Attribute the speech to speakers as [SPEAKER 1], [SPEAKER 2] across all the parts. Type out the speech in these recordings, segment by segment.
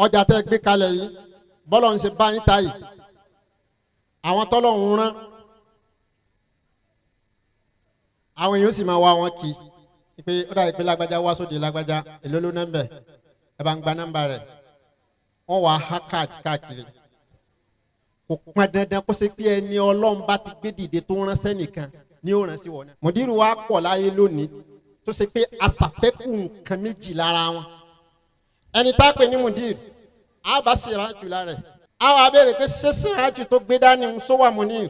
[SPEAKER 1] ọjà tẹ́ gbé kalẹ̀ yìí bọ́lọ̀ ń ṣe bá yín ta yìí àwọn tọ́lọ́run rán àwọn èèyàn sì máa wá wọn kì í pé ó dàbí pé lágbájá wá sóde lágbájá èló ló nọ́mbẹ̀ ẹ bá ń gba nọ́mbà rẹ̀ wọ́n wá há káàkiri kò pọn dandan kó ṣe pé ẹni Ọlọ́run bá ti gbé dìde tó ránṣẹ́ nìkan ni ó rán sí wọn. mùdírù wa pọ̀ láyé lónìí tó ṣe pé aṣàfẹ́kù nǹkan méjì lára wọn ẹni tá a pè ní mùdírù a bá ṣèrànjú lára ẹ̀ a wá béèrè pé ṣé ṣèrànjú tó gbé dání ń sọ wà mùdírù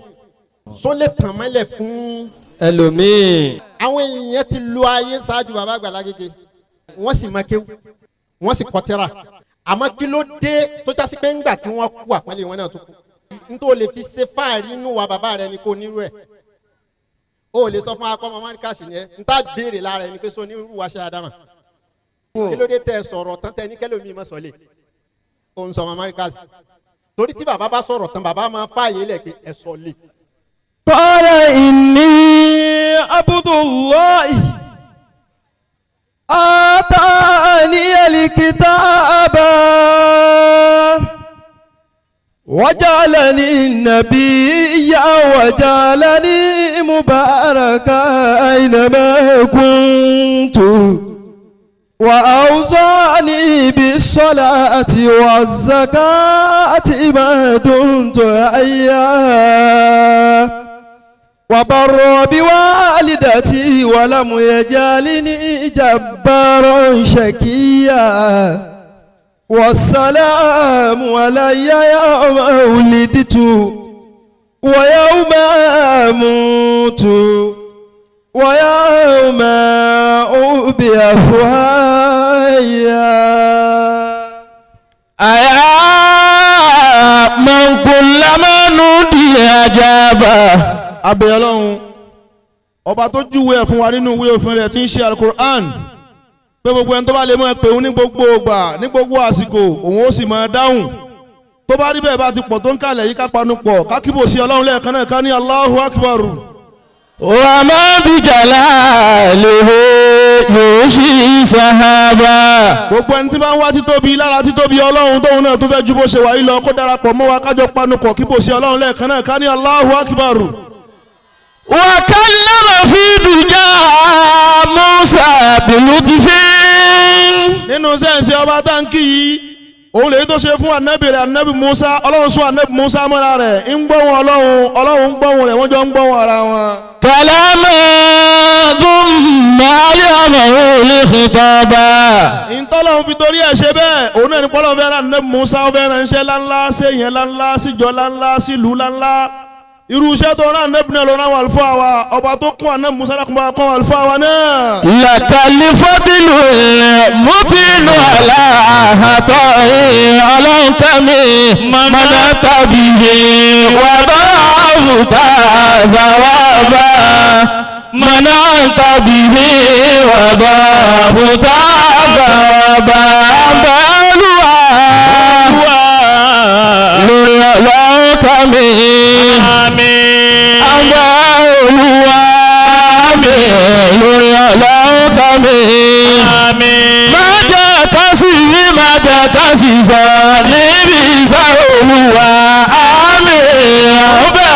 [SPEAKER 1] só lè tàn mọ́lẹ̀ fún
[SPEAKER 2] ẹlòmíì.
[SPEAKER 1] àwọn èèyàn ti lo ayé ṣáájú bàbá Àgbàlá Agége wọ́n sì máa kéwú wọ́n sì kọ́ tírà àmọ́ kí ló dé tó jásí pé ńgbà tí wọ́n kú àpọ́nlé wọn náà tó kú nítorí o lè fi ṣe fáàrí inú wa bàbá rẹ ni kò nírú ẹ̀ o lè sọ fún akọ́mọ mọ́ríkàsì yẹn n ta béèrè lára ẹni pé so nírú wa ṣe àdámà kí ló dé tẹ sọ̀rọ̀ tán tẹ ní kẹlòmíì má sọ lè o ń sọ ọmọ mọ́ríkàsì torí tí bàbá bá sọ̀rọ̀ tán bàbá máa fààyè lẹ̀ pé ẹ sọ lè.
[SPEAKER 2] qala inni abdullahi atani al-kitaba وجعلني نبيا وجعلني مباركا أينما كنت وأوصاني بالصلاة والزكاة ما دمت حيا وبر بوالدتي ولم يجعلني جبارا شقيا والسلام علي يوم ولدت ويوم أموت ويوم أبعث حيا أيا من كلما نودي أجابه abẹ́ Ọlọ́run ọba tó júwe ẹ̀ fún wa nínú ìwé òfin rẹ̀ tí ń ṣe Al-Qur'an pé gbogbo ẹni tó bá lè máa pè òun ní gbogbo ìgbà ní gbogbo àsìkò òun ó sì máa dáhùn tó bá rí bẹ́ẹ̀ bá ti pọ̀ tó ń kalẹ̀ yìí ká panu pọ̀ ká kíbò sí Ọlọ́run lẹ́ẹ̀kan náà ká ní Allahu Akbar. wa ma bi jalalihi yushi sahaba. gbogbo ẹni tí bá ń wá títóbi lára títóbi Ọlọ́run tóun náà tó fẹ́ ju bó ṣe wà yìí lọ kó darapọ̀ mọ́ wa kájọ panu pọ̀ kíbò sí Ọlọ́run lẹ́ẹ̀kan náà ká ní Allahu Akbar. wa kallama fi duja Musa bilutfin. nínú sẹ́ǹsì ọba táǹkì yìí òun lè tó ṣe fún anabi rẹ̀ anabi Musa Ọlọ́run sún anabi Musa mọ́ra rẹ̀ ń gbọ́hùn Ọlọ́run ń gbọ́hùn rẹ̀ wọ́n jọ ń gbọ́hùn ara wọn. kalama dhumma aliyamahu likhitaba. ìtọ́lọ́hún fi torí ẹ̀ ṣe bẹ́ẹ̀ òun náà ní pọ́lọ́hún fẹ́ràn anabi Musa ó fẹ́ràn iṣẹ́ láńlá sí èèyàn láńlá síjọ láńlá sílùú láńlá irú iṣẹ́ tó rán anabi náà ló rán àwọn àlùfáà wa ọba tó kún anabi Musa lákùnbá kún àwọn àlùfáà wa náà. làkàlí fọ́dílù mọ́bínú aláhàtọ̀ ọlọ́nkàmí mọ́nà tàbí wàbá àwùtá sàwábà mọ́nà tàbí wàbá àwùtá sàwábà bẹ́ẹ̀lúwà lórí ọlọ́nkàmí. lórí ọlọ́run kan mi. má jẹ́ ká sì rí má jẹ́ ká sì sọ níbi iṣẹ́ Olúwa. àmín ọbẹ̀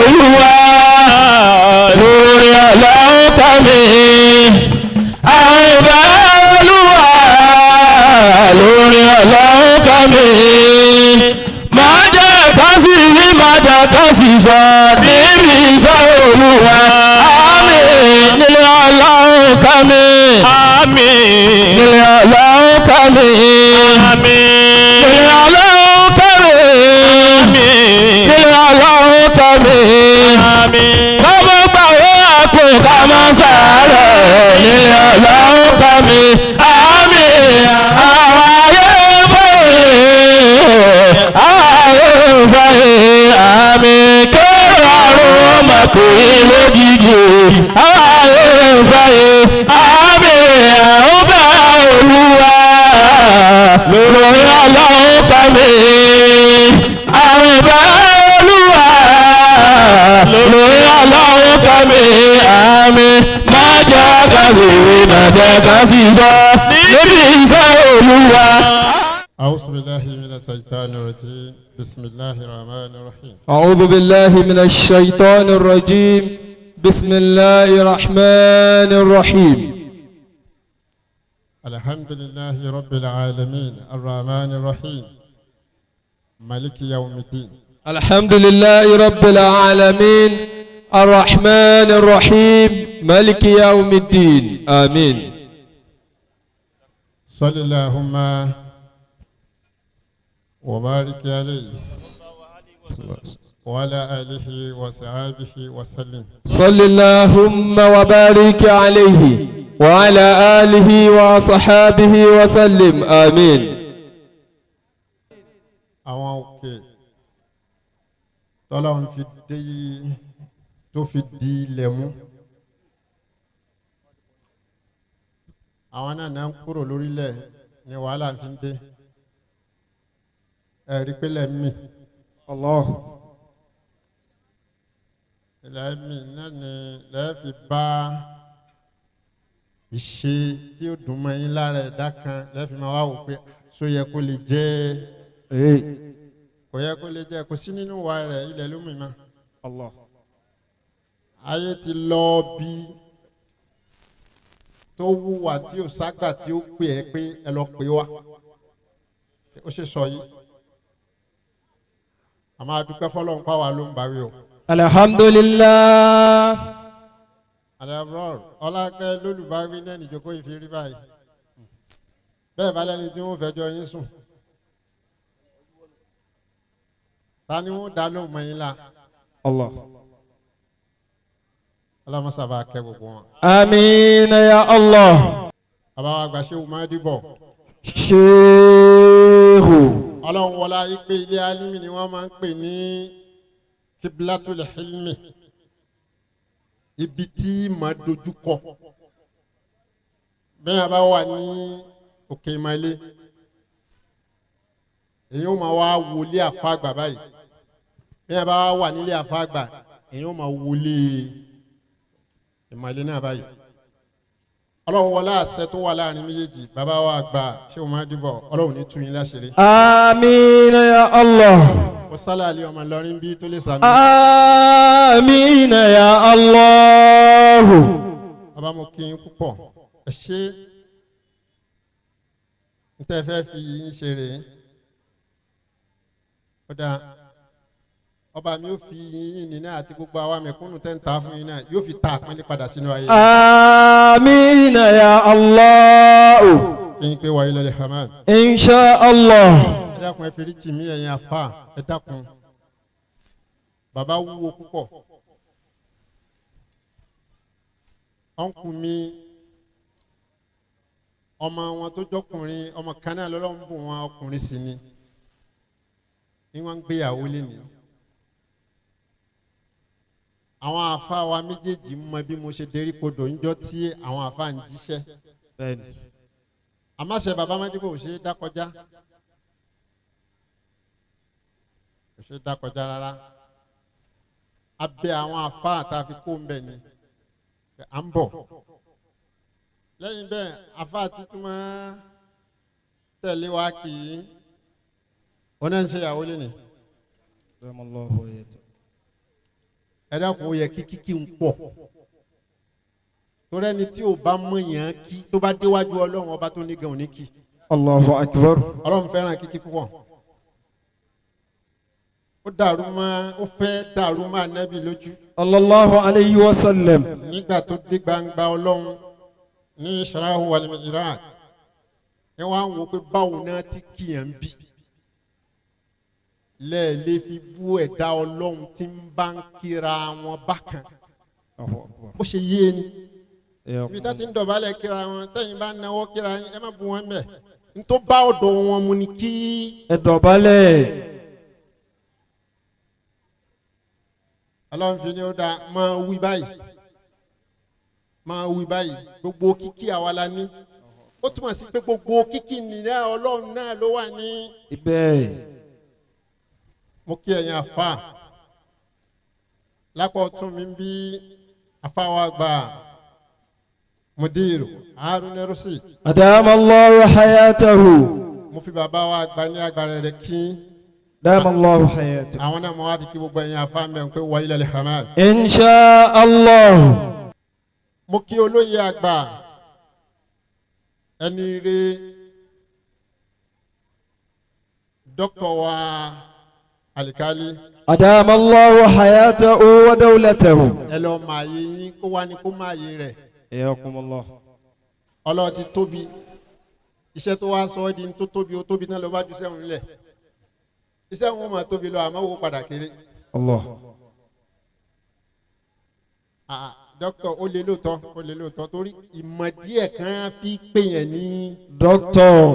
[SPEAKER 2] Olúwa. lórí ọlọ́run kan mi. ọbẹ̀ Olúwa. lórí ọlọ́run kan mi. má jẹ́ ká sì rí má jẹ́ ká sì sọ níbi iṣẹ́ Olúwa. nílé ọlọ́run kan mi. àmín. nílé ọlọ́run kan mi. àmín. nílé ọlọ́run kan mi. àmín. nílé ọlọ́run kan mi. àmín. lọ́mọ gbàwé àpò ká máa sáré. nílé ọlọ́run kan mi. àmín. àwọn ayé fàyè àmín. kéré àrùn màkò lójijì. fàyè àmín ọba Olúwa. lórí ọlọ́run kan mi. ọba Olúwa. lórí ọlọ́run kan mi. àmín. má jẹ́ ká sì rí má jẹ́ ká sì sọ níbi iṣẹ́ Olúwa.
[SPEAKER 1] أعوذ أعوذ بالله من الشيطان الرجيم بسم الله الرحمن الرحيم
[SPEAKER 3] أعوذ بالله من الشيطان الرجيم بسم الله الرحمن الرحيم
[SPEAKER 1] الحمد لله رب العالمين الرحمن الرحيم مالك يوم الدين
[SPEAKER 3] الحمد لله رب العالمين الرحمن الرحيم مالك يوم الدين آمين.
[SPEAKER 1] صل اللهم وبارك عليه وعلى آله وصحبه وسلم.
[SPEAKER 3] صل اللهم وبارك عليه وعلى آله وصحابه وسلم آمين.
[SPEAKER 1] àwọn òkè tọ́lọ́run fi dé tó fi di ilẹ̀ mú àwọn náà ń kúrò lórílẹ̀ ní wàhálà fi ń dé ẹ̀rí pé lẹ́mí
[SPEAKER 3] Allah.
[SPEAKER 1] lẹ́mí náà ni lẹ́ẹ̀fi bá ìṣe tí ó dùn mọ́ yín lára ẹ̀dá kan lẹ́ẹ̀fi máa wá wò pé só yẹ kó lè jẹ́ kò yẹ kó lè jẹ́ kò sí nínú wa rẹ̀ ilẹ̀ ló mìíràn
[SPEAKER 3] Allah.
[SPEAKER 1] ayé ti lọ bí tó wúwa tí ó ságbà tí ó pè ẹ́ pé ẹ lọ pè wá ó ṣe sọ yìí a máa dúpẹ́ fọlọ́run pàwọ́ ló ń báwí o.
[SPEAKER 3] Alhamdulillah.
[SPEAKER 1] àdàbọ̀ ọlákẹ́ lólùbáwí náà nìjókòó ìfi rí báyìí bẹ́ẹ̀ bá lẹ́ni tí wọ́n fẹjọ́ yín sùn ta ni wọ́n dá lóhùn mọ́ yín la.
[SPEAKER 3] Allah.
[SPEAKER 1] ọlọ́mọsàbà kẹ́ gbogbo wọn.
[SPEAKER 3] Amina ya Allah.
[SPEAKER 1] àbáwá àgbà ṣéwù máa dìbọ̀.
[SPEAKER 3] Shehu.
[SPEAKER 1] ọlọ́run wọlá ipe ilé alimi ni wọ́n máa ń pè ní kiblatul hilmi ibi tí màá dojúkọ bẹ́ẹ̀ bá wà ní òkè ìmọ̀lé èyí ó máa wá wọlé àfáàgbà báyìí bẹ́ẹ̀ bá wà nílé àfáàgbà èyí ó máa wọlé ìmọ̀lé náà báyìí ọlọ́run wọlá àṣẹ tó wà láàrin méjèèjì bàbá wa àgbà ṣé o máa dìbò ọlọ́run ní tún yín láṣìírí.
[SPEAKER 3] Amina ya Allah.
[SPEAKER 1] kò sálà àlè ọmọ Ìlọrin bí tó lè sàmì.
[SPEAKER 3] Amina ya Allah.
[SPEAKER 1] bàbá mo kí yín púpọ̀ ẹ ṣe n tẹ́ fẹ́ fi yín ṣe rèé ó dáa ọba mi yóò fi yín nínú àti gbogbo àwa mẹ̀kúnnù tẹ́ ń ta fún yín náà yóò fi ta àpọ́nlé padà sínú ayé.
[SPEAKER 3] Amina ya Allah.
[SPEAKER 1] kí n pé wàá ilẹ̀ lè hamad.
[SPEAKER 3] Insha Allah.
[SPEAKER 1] ẹ dákun ẹ fi rí tìmí ẹ̀yin àfa ẹ dákun bàbá wúwo púpọ̀ ọ̀nkù mi ọmọ wọn tó jọkùnrin ọmọ kan náà lọ́lọ́run bùn wọn ọkùnrin sí ni wọ́n ń gbéyàwó lénìí. àwọn àfa wa méjèèjì mọ bí mo ṣe dérí kodò ńjọ́ tí àwọn àfa ń jíṣẹ́. àmọ́ṣe bàbá mádìbò ò ṣe é dákọjá ò ṣe é dákọjá rárá abẹ́ àwọn àfa àtàfi kó ń bẹ̀ ni à ń bọ̀ lẹ́yìn bẹ́ẹ̀ àfa títún máa tẹ̀lé wa kì í ó náà ń ṣe ìyàwó lé ní. ẹ dákun ó yẹ kí kíkí ń pọ̀ torí ẹni tí ò bá mọ̀yàn kí tó bá déwájú ọlọ́run ọba tó ní gan òní kí.
[SPEAKER 3] Allahu akbar.
[SPEAKER 1] ọlọ́run fẹ́ràn kíkí púpọ̀ ó dàrú mọ́ ó fẹ́ dàrú mọ́ ànábì lójú.
[SPEAKER 3] Sallallahu alayhi wa sallam.
[SPEAKER 1] nígbà tó dé gbangba ọlọ́run ní Isra'u wal Mi'raj ẹ wá ń wo pé báwo náà ti kíyàn bí lẹ́ẹ̀lẹ́ fi bú ẹ̀dá ọlọ́run tí ń bá ń kíra wọn bákan bó ṣe yé ni ibi tá ti ń dọ̀bálẹ̀ kíra wọn tẹ́yìn bá ń náwó kíra yín ẹ má bu wọn bẹ̀ n tó bá ọ̀dọ̀ wọn mu ni kí.
[SPEAKER 3] ẹ dọ̀bálẹ̀.
[SPEAKER 1] ọlọ́run fi ni ó dáa máa wí báyìí gbogbo kíkí àwa la ní ó túmọ̀ sí pé gbogbo kíkí nìyẹn ọlọ́run náà ló wà ní.
[SPEAKER 3] ibẹ̀.
[SPEAKER 1] mo kí ẹ̀yin àfa lápò tún mi bí àfa wa gbà mudiru Haruna Rashid.
[SPEAKER 3] Adama Allahu hayatahu.
[SPEAKER 1] mo fi bàbá wa gba ní agbára rẹ̀ kí
[SPEAKER 3] دام الله حياته
[SPEAKER 1] àwọn náà mo wá fi kí gbogbo ẹ̀yin afáàmẹ́ pé wa ilal hamad.
[SPEAKER 3] إن شاء الله.
[SPEAKER 1] mo kí olóyè àgbà ẹni rè dókítà wa alikali
[SPEAKER 3] أدام الله حياته ودولته.
[SPEAKER 1] ẹ lọ máa yé yín kó wá ní kó máa yé rẹ̀
[SPEAKER 3] حياكم الله.
[SPEAKER 1] ọlọ́run ti tóbi iṣẹ́ tó wá sọ ọ́ di tó tóbi ó tóbi náà ló bá ju sẹ́wọ̀n lẹ̀ iṣẹ́ wọn máa tóbi lọ àmọ́ wo padà kéré
[SPEAKER 3] الله.
[SPEAKER 1] dókítà ó lè lóòótọ́ torí ìmọ̀ díẹ̀ kan fi pè yẹn ní.
[SPEAKER 3] دكتور.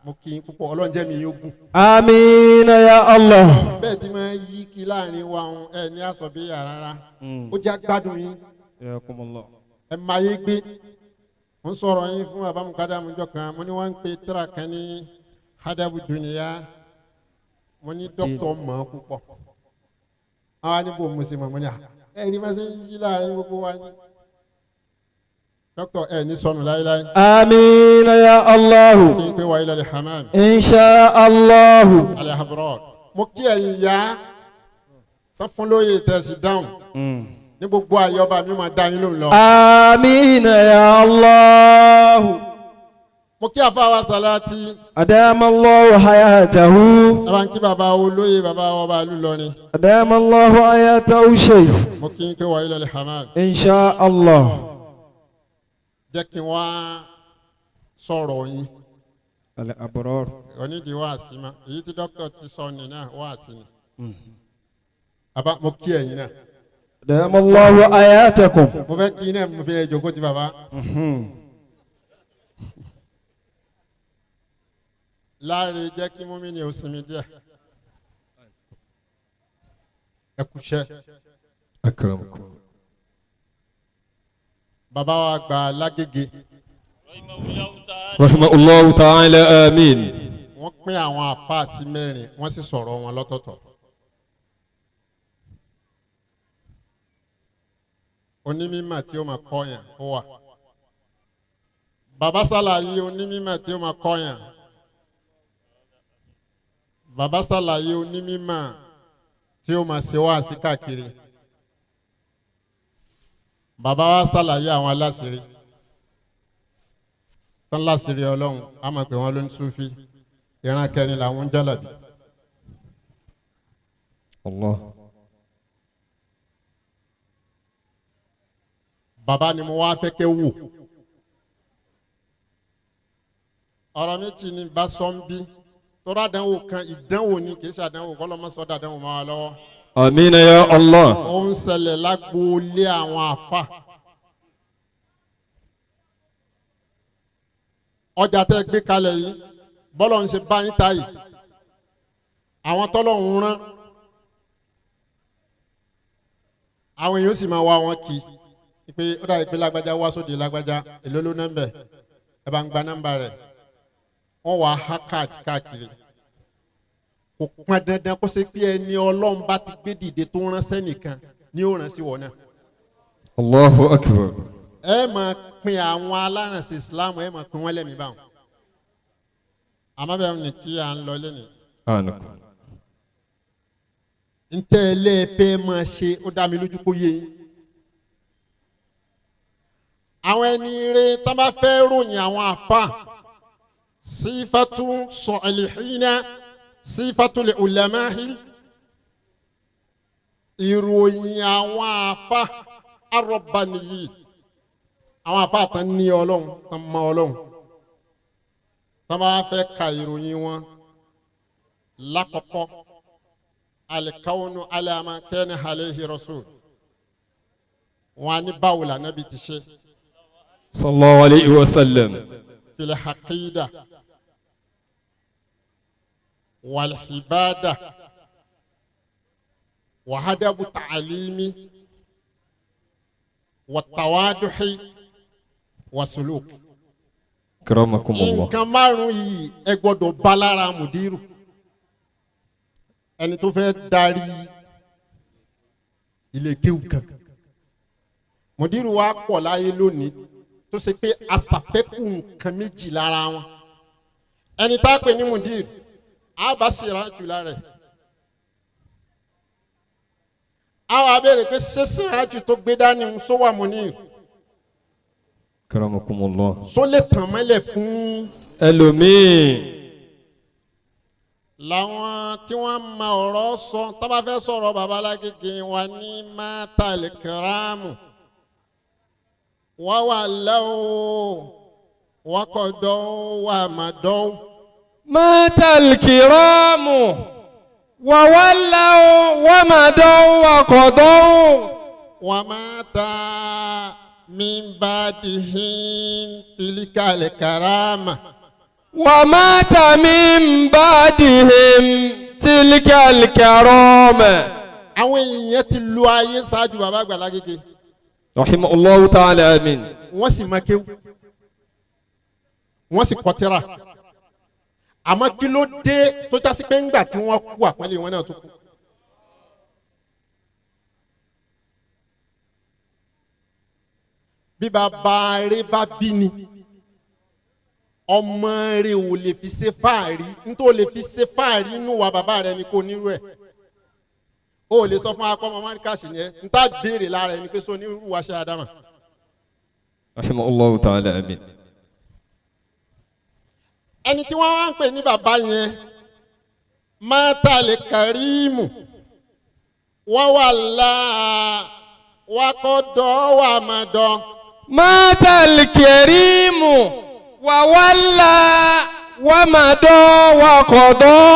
[SPEAKER 1] mo kí n púpọ̀ ọlọ́run jẹ́ mi yóò gùn.
[SPEAKER 3] آمين يا الله.
[SPEAKER 1] bẹ́ẹ̀ tí máa yí kí láàrin wa ẹ ní àsọ̀bíyà rárá ó jẹ́ gbádùn yín
[SPEAKER 3] حياكم الله.
[SPEAKER 1] ẹ máa yé gbé mo ń sọ̀rọ̀ yín fún abamukadamu jọ kan mo ní wọ́n ń pe tíra kan ní hadabu duniya mo ní dókítà mọ̀ ọ́ púpọ̀ àwa níbo mo sì mọ̀ mo ní ẹ rí bá ṣe ń yí láàrin gbogbo wa ní dókítà ẹ ní sọnù láéláé
[SPEAKER 3] آمين يا الله.
[SPEAKER 1] kí n pé wa ilal hamam
[SPEAKER 3] إن شاء الله.
[SPEAKER 1] alihabrod mo kí ẹ̀yin ya tó fún lóye tẹ̀sí dáhùn ní gbogbo ayé ọba mi máa dá yín lóhùn lọ.
[SPEAKER 3] آمين يا الله.
[SPEAKER 1] mo kí àfáwá Sàlátì
[SPEAKER 3] أدام الله حياته.
[SPEAKER 1] bàbá ń kí bàbá olóyè bàbá ọba ìlú Ìlọrin
[SPEAKER 3] أدام الله حياته شيخ.
[SPEAKER 1] mo kí n pé wa ilal hamam
[SPEAKER 3] إن شاء الله.
[SPEAKER 1] jẹ́ kí n wá sọ̀rọ̀ yín
[SPEAKER 3] الأبرار.
[SPEAKER 1] onídìí wá sí ma èyí tí dókítà ti sọ ní náà wá sí ni bàbá mo kí ẹ̀yin náà
[SPEAKER 3] أدام الله حياتكم.
[SPEAKER 1] mo fẹ́ kí náà mo fi lè jókòó ti bàbá láàrin jẹ́ kí mú mi ní òsinmi díẹ̀ ẹ kúṣẹ́
[SPEAKER 3] أكرمكم.
[SPEAKER 1] bàbá wa gba lágége
[SPEAKER 4] رحمه الله تعالى آمين.
[SPEAKER 1] wọ́n pín àwọn àfáà sí mẹ́rin wọ́n sì sọ̀rọ̀ wọn lọ́tọ̀ọ̀tọ̀ onímímọ̀ tí ó máa kọ́yàn ó wà bàbá ṣàlàyé onímímọ̀ tí ó máa kọ́yàn bàbá ṣàlàyé onímímọ̀ tí ó máa ṣe wáàsí káàkiri bàbá wa ṣàlàyé àwọn aláṣírí tán láṣírí ọlọ́run á máa pè wọ́n ló ń súfí ìran kẹrin làwọn ń jálàbí.
[SPEAKER 3] الله.
[SPEAKER 1] bàbá ni mo wá fẹ́ kẹ́ wò ọ̀rọ̀ méjì ni bá sọ ń bí tọ́ra àdánwò kan ìdánwò ni kì í ṣe àdánwò kọ́ lọ́mọ sọ́dọ̀ àdánwò máa wà lọ́wọ́
[SPEAKER 4] آمين يا الله.
[SPEAKER 1] ó ń ṣẹlẹ̀ lágboolé àwọn àfà ọjà tẹ́ gbé kalẹ̀ yìí bọ́lọ̀ ń ṣe báyìí ta yìí àwọn tọ́lọ̀ ń rán àwọn èèyàn sì máa wá wọn kì í pé ó dàbí pé lágbájá wá sóde lágbájá èló ló nọ́mbẹ̀ ẹ bá ń gba nọ́mbà rẹ̀ wọ́n wá há káàkiri kò pọn dandan kó ṣe pé ẹni ọlọ́run bá ti gbé dìde tó ránṣẹ́ nìkan ni ó rán sí wọn náà.
[SPEAKER 4] الله أكبر.
[SPEAKER 1] ẹ máa pin àwọn alárànṣẹ́ Islam ẹ máa pin wọ́n lẹ́mìí báwọn. àmọ́ bẹ́ẹ̀ ni kí à ń lọ lẹ́nu.
[SPEAKER 4] آنكم.
[SPEAKER 1] ntẹ́ ẹlẹ́ẹ̀fẹ́ máa ṣe ó dá mi lójú kó yé yín. àwọn ẹni rẹ tá bá fẹ́ ròyìn àwọn àfa sífàtú sọ̀lìhínà sífàtú lè ulamahi ìròyìn àwọn àfa arọ̀bànìyí àwọn àfa tán ní ọlọ́run tán mọ ọlọ́run tá bá fẹ́ ka ìròyìn wọn lákọ̀ọ́kọ́ alikawunu alama kẹ́ni alayhi rasul wọn á ní báwo la Nábì ti ṣe.
[SPEAKER 4] صلى الله عليه وسلم.
[SPEAKER 1] في العقيدة والعبادة وهدف التعليم والتواضع والسلوك.
[SPEAKER 4] كرمكم الله.
[SPEAKER 1] nǹkan márùn-ún yìí ẹ gbọ́dọ̀ bá lára mùdírù ẹni tó fẹ́ darí ilé kéwù kan mùdírù wa pọ̀ láyé lónìí tó ṣe pé aṣàfẹ́kù nǹkan méjì lára wọn ẹni tá a pè ní mudir a bá siraju lára ẹ̀ a wá béèrè pé ṣé siraju tó gbé dání ń sọ wà munir
[SPEAKER 4] أكرمكم الله
[SPEAKER 1] só lè tàn mọ́lẹ̀ fún
[SPEAKER 4] ẹlòmíì
[SPEAKER 1] làwọn tí wọ́n ma ọ̀rọ̀ sọ tó bá fẹ́ sọ̀rọ̀ babalágége wa ní mátàlì kìrámù wọ́n wà lẹ́wọ̀ wọ́n kọ́ dọ́wọ́ wà má dọ́wọ́.
[SPEAKER 3] مات الكرام وولوا ومضوا وقضوا
[SPEAKER 1] wọ́n máa ta min ba'dihim tilikal karama.
[SPEAKER 3] ومات من بعدهم تلك الكرامة.
[SPEAKER 1] àwọn èèyàn ti lu ayé ṣáájú baba Àgbàlá Gègé
[SPEAKER 4] رحمه الله تعالى آمين
[SPEAKER 1] wọ́n sì máa kéwú wọ́n sì kọ tírà àmọ́ kí ló dé tó jásí pé ńgbà tí wọ́n kú àpọ́nlé wọn náà tó kú. bí bàbá rẹ̀ bá bí ni ọmọ rẹ̀ ò lè fi ṣe fáàrí nítorí ó lè fi ṣe fáàrí inú wa bàbá rẹ̀ ni kò nírú ẹ̀ ó lè sọ fún akọ́mọ mọ́ríkàsì yẹn n tá béèrè lára ẹni pé sọ ní irú wa ṣe àdámà.
[SPEAKER 4] رحمه الله تعالى آمين
[SPEAKER 1] ẹni tí wọ́n wá ń pè ní bàbá yẹn mátàlẹ̀ kàrímù wọ́n wà láà wakọ̀dọ̀ wà má dọ̀.
[SPEAKER 3] مات الكريم وولى ومضى وقضى.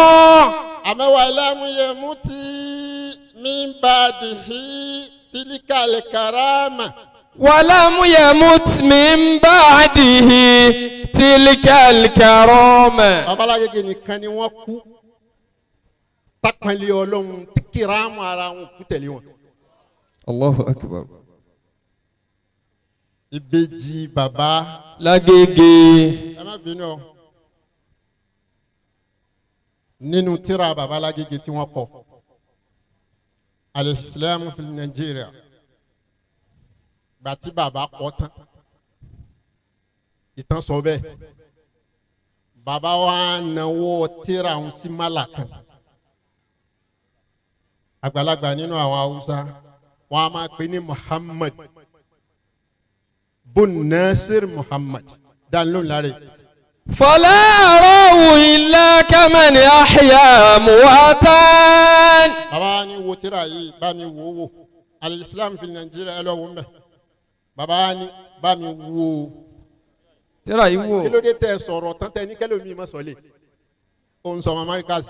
[SPEAKER 1] àmọ́ wà lámúyẹ mú ti min ba'dihi tilikal karama.
[SPEAKER 3] ولم يمت من بعده تلك الكرامة.
[SPEAKER 1] Babalágége nìkan ni wọ́n kú tápẹ́lẹ́ ọlọ́run tí kìrámù ara wọn kú tẹ̀lé wọn.
[SPEAKER 4] الله أكبر
[SPEAKER 1] ìbejì bàbá
[SPEAKER 3] Lágége.
[SPEAKER 1] ẹ má bínú ọ nínú tírà Babalágége tí wọ́n kọ al-Islam fi Nàìjíríà gbàtí bàbá kọ tán ìtàn sọ bẹ́ẹ̀ bàbá wa náwó tírà ń sí málà kan àgbàlagbà nínú àwọn Haúsá wọn a máa pè ní Muhammad bun Nasir Muhammad dánlóhùn lára
[SPEAKER 3] فلا أراه إلا كمن أحيا موتا.
[SPEAKER 1] bàbá ni wo tírà yìí bá mi wò wò al-Islam fi Nàìjíríà ẹ lọ wò ń bẹ bàbá ni bá mi wò
[SPEAKER 3] Tírà yìí wò.
[SPEAKER 1] kí ló dé tẹ sọ̀rọ̀ tán tẹ ní kẹlòmíì má sọlé òun sọ ọmọ Amẹ́ríkà sí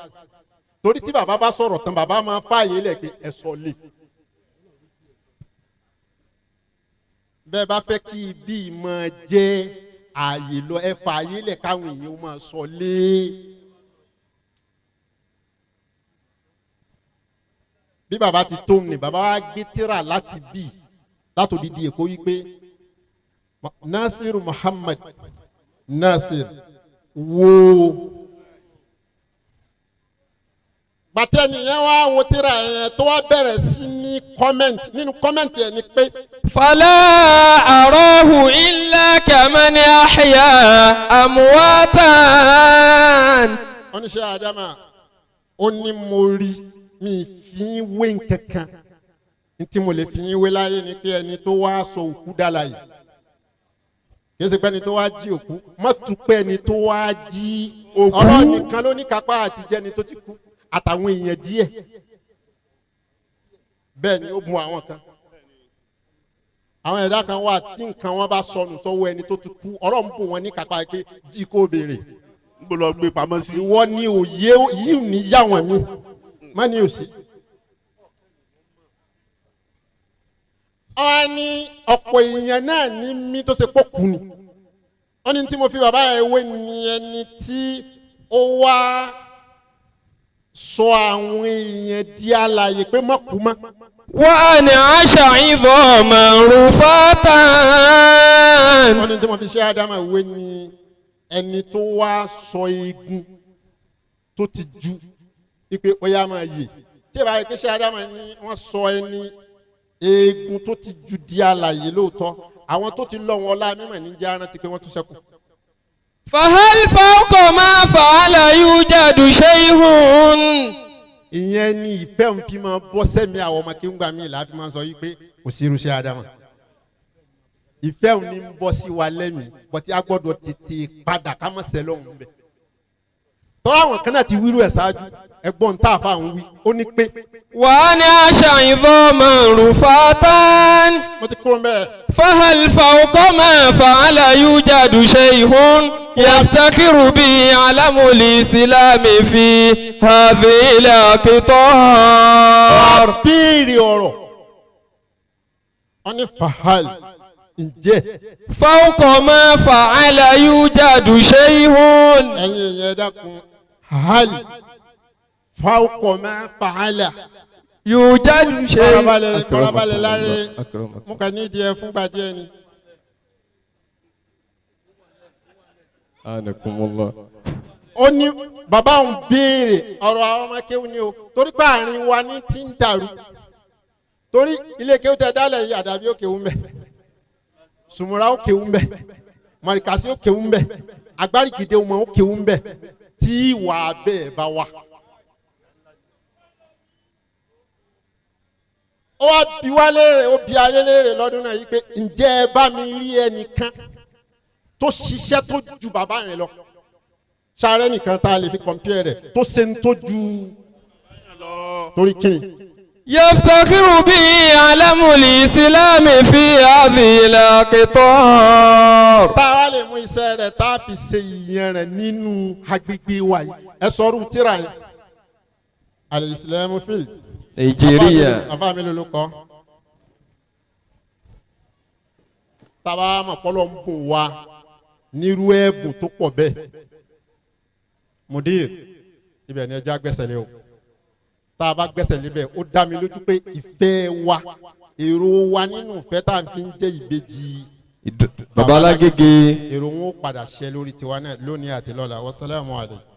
[SPEAKER 1] torí tí bàbá bá sọ̀rọ̀ tán bàbá máa fààyè lẹ̀ pé ẹ sọ lé bẹ́ẹ̀ bá fẹ́ kí ibi máa jẹ́ ààyè lọ ẹ fààyè lẹ̀ káwọn èèyàn máa sọ lé. bí bàbá ti tó ní bàbá wa gbé tírà láti bí látòdìdí Èkó yí pé Nasir Muhammad Nasir wo gbàtẹ́ nìyẹn wá wo tírà yẹn tó wá bẹ̀rẹ̀ sí ní kọ́mẹ́ǹtì nínú kọ́mẹ́ǹtì yẹn ni pé.
[SPEAKER 3] فلا أراه إلا كمن أحيا أمواتا.
[SPEAKER 1] oníṣẹ́ Adama ó ní mo rí mi fi ń wé nkankan ntí mo lè fi ń wé láyé ni pé ẹni tó wá sọ òkú dálàyè kì í ṣe pé ẹni tó wá jí òkú má tún pé ẹni tó wá jí òkú Ọlọ́run nìkan ló ní kápá àti jẹ́ni tó ti kú àtàwọn èèyàn díẹ̀ bẹ́ẹ̀ ni ó bùn àwọn kan àwọn ẹ̀dá kan wà tí nǹkan wọn bá sọnù sọ́wọ́ ẹni tó ti kú Ọlọ́run bùn wọn ní kápá pé jí kó béèrè
[SPEAKER 2] níbo lọ gbé pamọ́ sí.
[SPEAKER 1] ìwọ ni òye yìí ní yá wọn mi má ní òsì. wọ́n ní ọ̀pọ̀ èèyàn náà ní mí tó ṣe pọ̀ kú ni wọ́n ní tí mo fi bàbá ẹ̀ wé ni ẹni tí ó wá sọ àwọn èèyàn di alààyè pé má kú mọ́.
[SPEAKER 3] وأن عاش عظاما رفاتا.
[SPEAKER 1] wọ́n ní tí mo fi ṣe Ádámà wé ni ẹni tó wá sọ eegun tó ti ju ipe ọyá máa yè tí ìbá yẹ kí ṣe Ádámà ni wọ́n sọ ẹni eegun tó ti ju di alààyè lóòótọ́ àwọn tó ti lọ wọn ọlá mímọ̀ ní jẹ́ arántí pé wọ́n tún ṣẹ́kù.
[SPEAKER 3] فهل فوق ما فعل يوجد شيء.
[SPEAKER 1] ìyẹn ni ìfẹ́ ń fi máa bọ́ sẹ́mi àwọn ọmọ kí ń gbà mí láti máa sọ yìí pé kò sí irúṣẹ́ Ádámà. ìfẹ́ ń ní ń bọ́ sí wa lẹ́mìí bọ́tí a gbọ́dọ̀ tètè padà ká mọ̀ sẹ́ lọ́hùn bẹ́ẹ̀. tọ́lá àwọn kan náà ti wíru ẹ̀ ṣáájú ẹ̀gbọ́n tá a fà ń wí ó ní pé.
[SPEAKER 3] وأنعش عظاما رفاتا.
[SPEAKER 1] mo ti kúrò mẹ́ẹ̀.
[SPEAKER 3] فهل فوق ما فعل يوجد شيء يفتخر به علم الإسلام في هذه الأقطار.
[SPEAKER 1] béèrè ọ̀rọ̀ wọ́n ní fahal ǹjẹ́.
[SPEAKER 3] فوق ما فعل يوجد شيء.
[SPEAKER 1] ẹ̀yin ìyẹn dákun hal fawqa ma fa'ala.
[SPEAKER 3] يوجد شيء.
[SPEAKER 1] kọ́lábalẹ̀ láre mo kàn ní ìdí ẹ fúngbà díẹ̀ ni.
[SPEAKER 4] Anakumullah.
[SPEAKER 1] ó ní bàbá òun béèrè ọ̀rọ̀ àwọn ọmọ kéwù ni o torí pé àárín wa ní ti ń dàrú torí ilé kéwù tẹ dálẹ̀ yìí àdàbí ó kéwù ń bẹ̀ sùmùrà ó kéwù ń bẹ̀ mọ̀rìkàsí ó kéwù ń bẹ̀ agbárìkìdé ọmọ ó kéwù ń bẹ̀ tí ìwà bẹ́ẹ̀ bá wà. ó wá bi wá léèrè ó bi ayé léèrè lọ́dún náà yìí pé ǹjẹ́ ẹ bá mi rí ẹnìkan tó ṣiṣẹ́ tó ju bàbá yẹn lọ sáré nìkan tá a lè fi compare rẹ̀ tó ṣe ń tó ju torí kíni.
[SPEAKER 3] يفتخر به علم الإسلام في هذه الأقطار.
[SPEAKER 1] tá a wá lè mú iṣẹ́ rẹ̀ tá a fi ṣe ìyẹn rẹ̀ nínú agbègbè wa yìí ẹ sọ̀rọ̀ tíra yìí al-Islamu fil.
[SPEAKER 4] Nàìjíríà.
[SPEAKER 1] àfa mi ló kọ́ tábà mọ̀ pọ́lọ́ ń bùn wa nírú ẹ̀bùn tó pọ̀ bẹ́ẹ̀ mudir ibẹ̀ ni ẹja gbẹ́sẹ̀ lé o tá a bá gbẹ́sẹ̀ lébẹ̀ ó dá mi lójú pé ìfẹ́ wa èrò wa nínú ìfẹ́ tá à ń fi ń jẹ́ ìbejì
[SPEAKER 4] Bàbá Alágége.
[SPEAKER 1] èrò wọn ó padà ṣẹ lórí tiwa náà lónìí àti lọ́la wasalaamu alaykum.